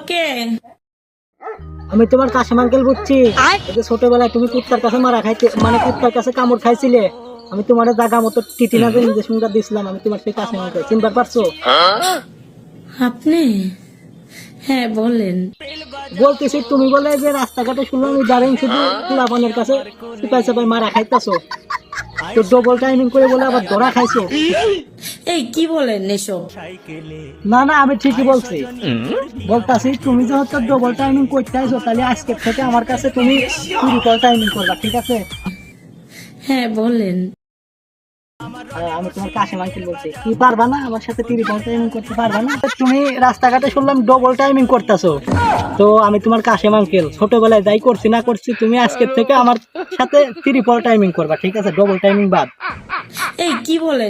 কে? আমি তোমার কাশিম আঙ্কেল বুঝছি। ছোটবেলায় তুমি কুত্তার কাছে মারা খাইতে, মানে কুত্তার কাছে কামড় খাইছিলে। আমি তোমার জায়গা মতো টিটিনাজের ইনজেকশনটা দিছিলাম। আমি তোমার সেই কাশিম আঙ্কেল, চিনবার পারছো? আপনি? হ্যাঁ বলেন। বলতেছি তুমি বলে যে রাস্তাঘাটে শুনলাম ইদারিং শুধু পোলাপানের কাছে চিপাই চাপাই মারা খাইতাছো, তো ডবল টাইমিং করে বলে আবার ধরা খাইছো। এই কি বলেন এসব? না না, আমি ঠিকই বলছি। বলতাছি তুমি যেহেতু ডবল টাইমিং করতে আইছো, তাহলে আজকে থেকে আমার কাছে তুমি ট্রিপল টাইমিং করবা, ঠিক আছে? হ্যাঁ বলেন। আমি তোমার কাশিম আঙ্কেল বলছি, কি পারবা না আমার সাথে ট্রিপল টাইমিং করতে পারবা না? তুমি রাস্তাঘাটে শুনলাম ডবল টাইমিং করতেছো, তো আমি তোমার কাশিম আঙ্কেল ছোটবেলায় যাই করছি না করছি, তুমি আজকে থেকে আমার সাথে ট্রিপল টাইমিং করবা, ঠিক আছে? ডবল টাইমিং বাদ। এই কি বলেন?